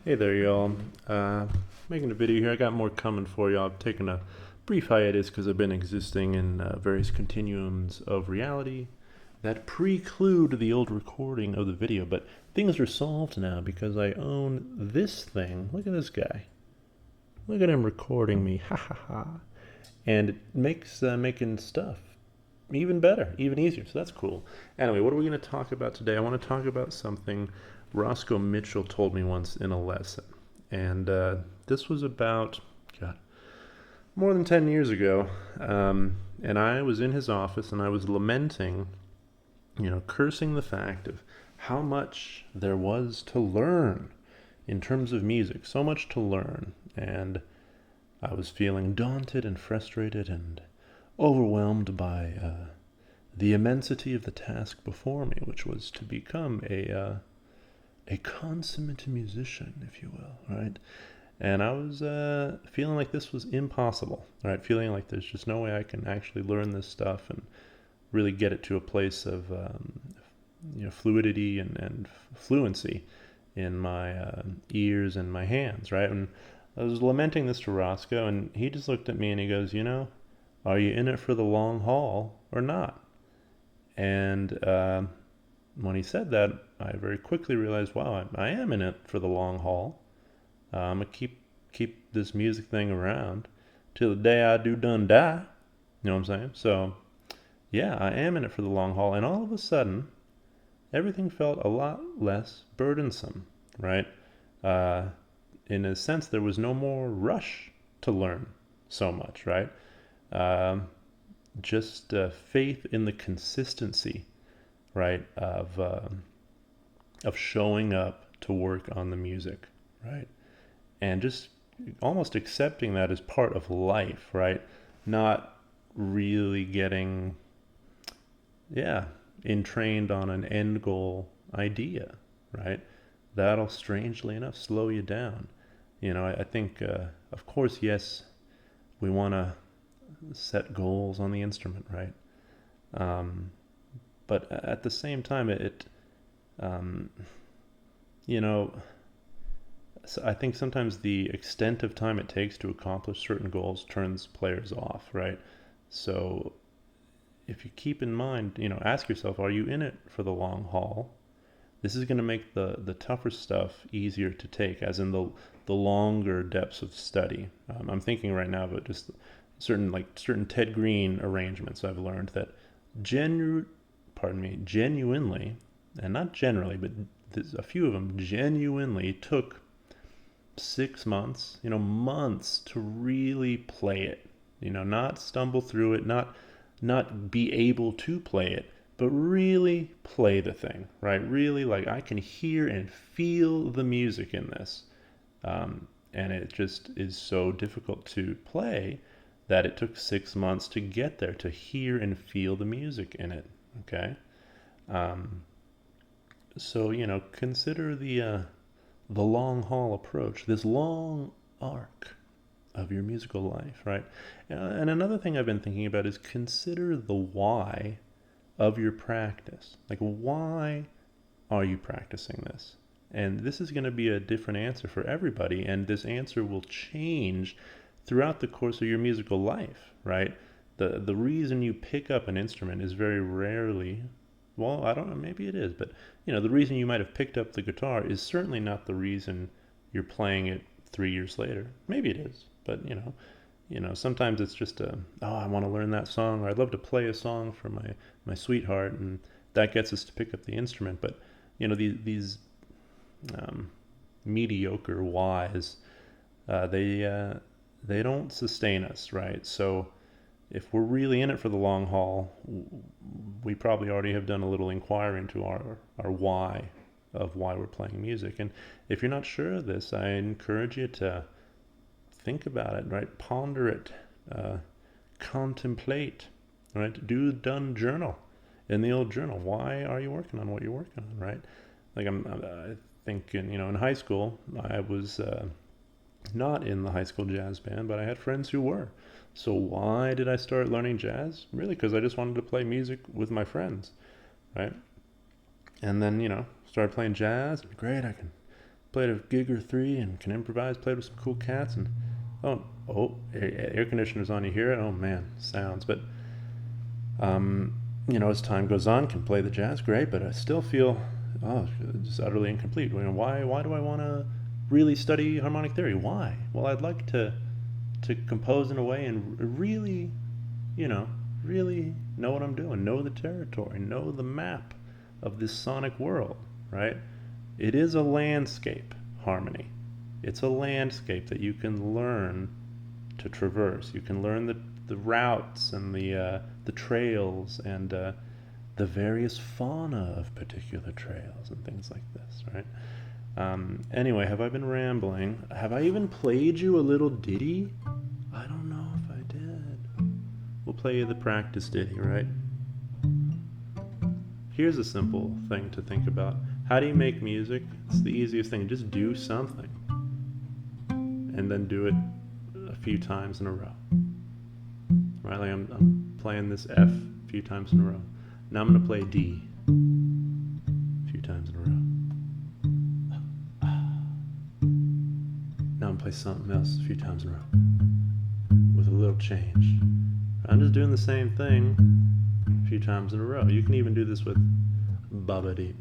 Hey there, y'all. Making a video here. I got more coming for y'all. I've taken a brief hiatus because I've been existing in various continuums of reality that preclude the old recording of the video. But things are solved now because I own this thing. Look at this guy. Look at him recording me. Ha ha ha. And it makes making stuff even better, even easier. So that's cool. Anyway, what are we going to talk about today? I want to talk about something Roscoe Mitchell told me once in a lesson. And this was about, God, more than 10 years ago. And I was in his office and I was lamenting, cursing the fact of how much there was to learn in terms of music. So much to learn. And I was feeling daunted and frustrated and overwhelmed by the immensity of the task before me, which was to become a consummate musician, if you will, right? And I was feeling like this was impossible, right? Feeling like there's just no way I can actually learn this stuff and really get it to a place of fluidity and fluency in my ears and my hands, right? And I was lamenting this to Roscoe, and he just looked at me and he goes, are you in it for the long haul or not? And when he said that, I very quickly realized, wow, I am in it for the long haul. I'm gonna keep this music thing around till the day I do done die. You know what I'm saying? So yeah, I am in it for the long haul. And all of a sudden, everything felt a lot less burdensome, right? Uh, in a sense, there was no more rush to learn so much, right? Um, just faith in the consistency, right, of showing up to work on the music, right, and just almost accepting that as part of life, right, not really getting, yeah, entrained on an end goal idea, right. That'll strangely enough slow you down. I think, of course, yes, we want to set goals on the instrument, right? Um, but at the same time, um, you know, I think sometimes the extent of time it takes to accomplish certain goals turns players off, right? So if you keep in mind, ask yourself, are you in it for the long haul? This is going to make the tougher stuff easier to take, as in the longer depths of study. I'm thinking right now about just certain Ted Greene arrangements I've learned that genu genuinely, and not generally, but a few of them genuinely took 6 months, months to really play it. Not stumble through it, not be able to play it, but really play the thing, right? Really, like, I can hear and feel the music in this. And it just is so difficult to play that it took 6 months to get there, to hear and feel the music in it. Okay. Um, so, consider the long haul approach, this long arc of your musical life, right? And another thing I've been thinking about is consider the why of your practice. Like, why are you practicing this? And this is going to be a different answer for everybody, and this answer will change throughout the course of your musical life, right? The reason you pick up an instrument is very rarely, well, I don't know, maybe it is, but the reason you might have picked up the guitar is certainly not the reason you're playing it 3 years later. Maybe it is, but sometimes it's just oh, I want to learn that song, or I'd love to play a song for my sweetheart, and that gets us to pick up the instrument. But these um, mediocre whys, they don't sustain us, right? So if we're really in it for the long haul, we probably already have done a little inquiry into our why of why we're playing music. And if you're not sure of this, I encourage you to think about it, right? Ponder it, uh, contemplate, right? Do done journal in the old journal. Why are you working on what you're working on, right? Like, I think in high school I was not in the high school jazz band, but I had friends who were. So why did I start learning jazz? Really, because I just wanted to play music with my friends, right? And then started playing jazz. Great, I can played a gig or three and can improvise, played with some cool cats, and air conditioner's on, you hear it? Oh man, sounds. But as time goes on, can play the jazz, great, but I still feel just utterly incomplete. Why do I want to really study harmonic theory? Why? Well, I'd like to compose in a way and really really know what I'm doing, know the territory, know the map of this sonic world, right? It is a landscape, harmony. It's a landscape that you can learn to traverse. You can learn the routes and the trails and the various fauna of particular trails and things like this, right? Anyway, have I been rambling? Have I even played you a little ditty? I don't know if I did. We'll play you the practice ditty, right? Here's a simple thing to think about. How do you make music? It's the easiest thing. Just do something. And then do it a few times in a row. Right? Like I'm playing this F a few times in a row. Now I'm going to play D a few times in a row. Now I'm going to play something else a few times in a row. With a little change. I'm just doing the same thing a few times in a row. You can even do this with bubbity,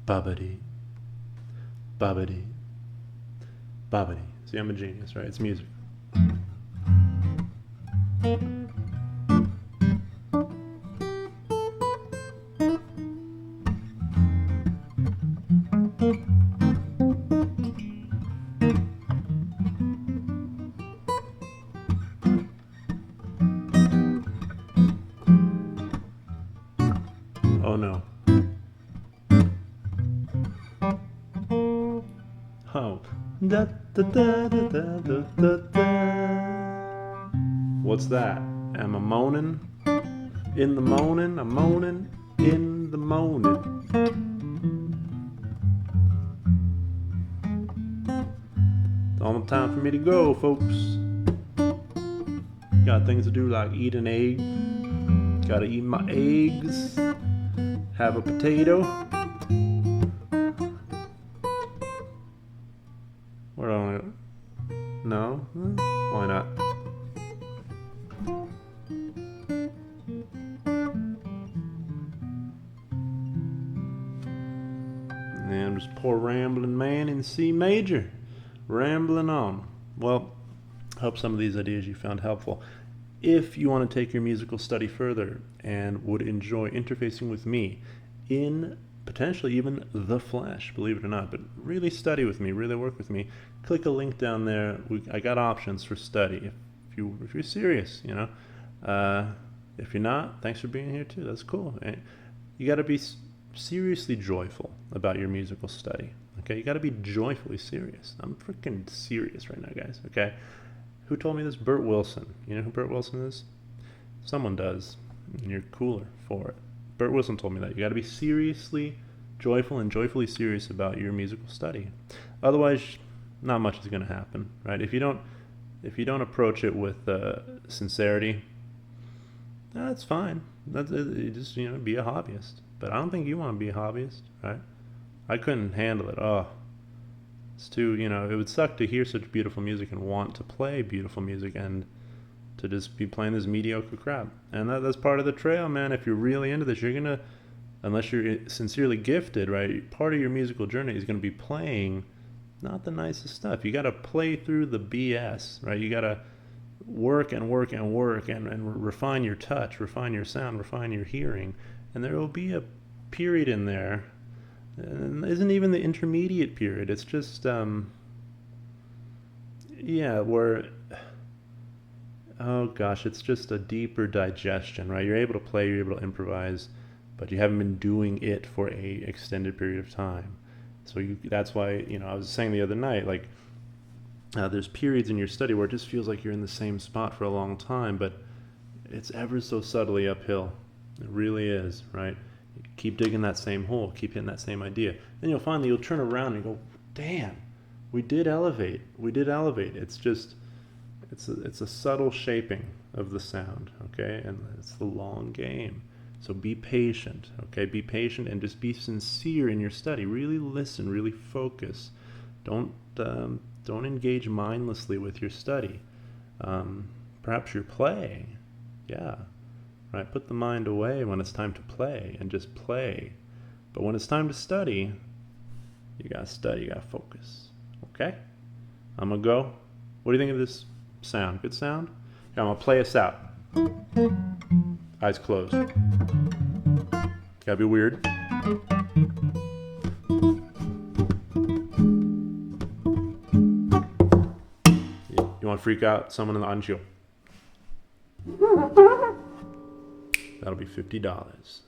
bubbity, bubbity, bubbity. See, I'm a genius, right? It's music. Oh no. Oh. Da, da, da, da, da, da, da, da. What's that? Am I moaning? In the morning, I'm moaning in the morning. It's almost time for me to go, folks. Got things to do like eat an egg. Gotta eat my eggs. Have a potato. Where do I? No? Why not? And I'm just poor rambling man in C major. Rambling on. Well, hope some of these ideas you found helpful. If you want to take your musical study further and would enjoy interfacing with me in potentially even the flesh, believe it or not, but really study with me, really work with me, click a link down there. I got options for study if you're serious, if you're not, thanks for being here too. That's cool. You got to be seriously joyful about your musical study. Okay, you got to be joyfully serious. I'm freaking serious right now, guys. Okay. Who told me this? Bert Wilson. You know who Bert Wilson is? Someone does, and you're cooler for it. Bert Wilson told me that. You got to be seriously joyful and joyfully serious about your musical study. Otherwise, not much is going to happen, right? If you don't approach it with sincerity, that's fine. That's you just be a hobbyist. But I don't think you want to be a hobbyist, right? I couldn't handle it. Oh. It's too, it would suck to hear such beautiful music and want to play beautiful music and to just be playing this mediocre crap. And that's part of the trail, man. If you're really into this, you're going to, unless you're sincerely gifted, right, part of your musical journey is going to be playing not the nicest stuff. You got to play through the BS, right? You got to work and work and work and refine your touch, refine your sound, refine your hearing. And there will be a period in there. And isn't even the intermediate period. It's just, where, oh gosh, it's just a deeper digestion, right? You're able to play, you're able to improvise, but you haven't been doing it for a extended period of time. So that's why, I was saying the other night, like, there's periods in your study where it just feels like you're in the same spot for a long time, but it's ever so subtly uphill. It really is, right? Keep digging that same hole, keep hitting that same idea. Then you'll find that you'll turn around and go, damn, we did elevate. It's just, it's a subtle shaping of the sound, okay? And it's the long game. So be patient, okay? Be patient and just be sincere in your study. Really listen, really focus. Don't engage mindlessly with your study. Perhaps you're playing. Yeah, right? Put the mind away when it's time to play and just play. But when it's time to study, you gotta study, you gotta focus. Okay? I'm gonna go. What do you think of this sound? Good sound? Okay, I'm gonna play us out. Eyes closed. Gotta be weird. You wanna freak out someone in the audience? That'll be $50.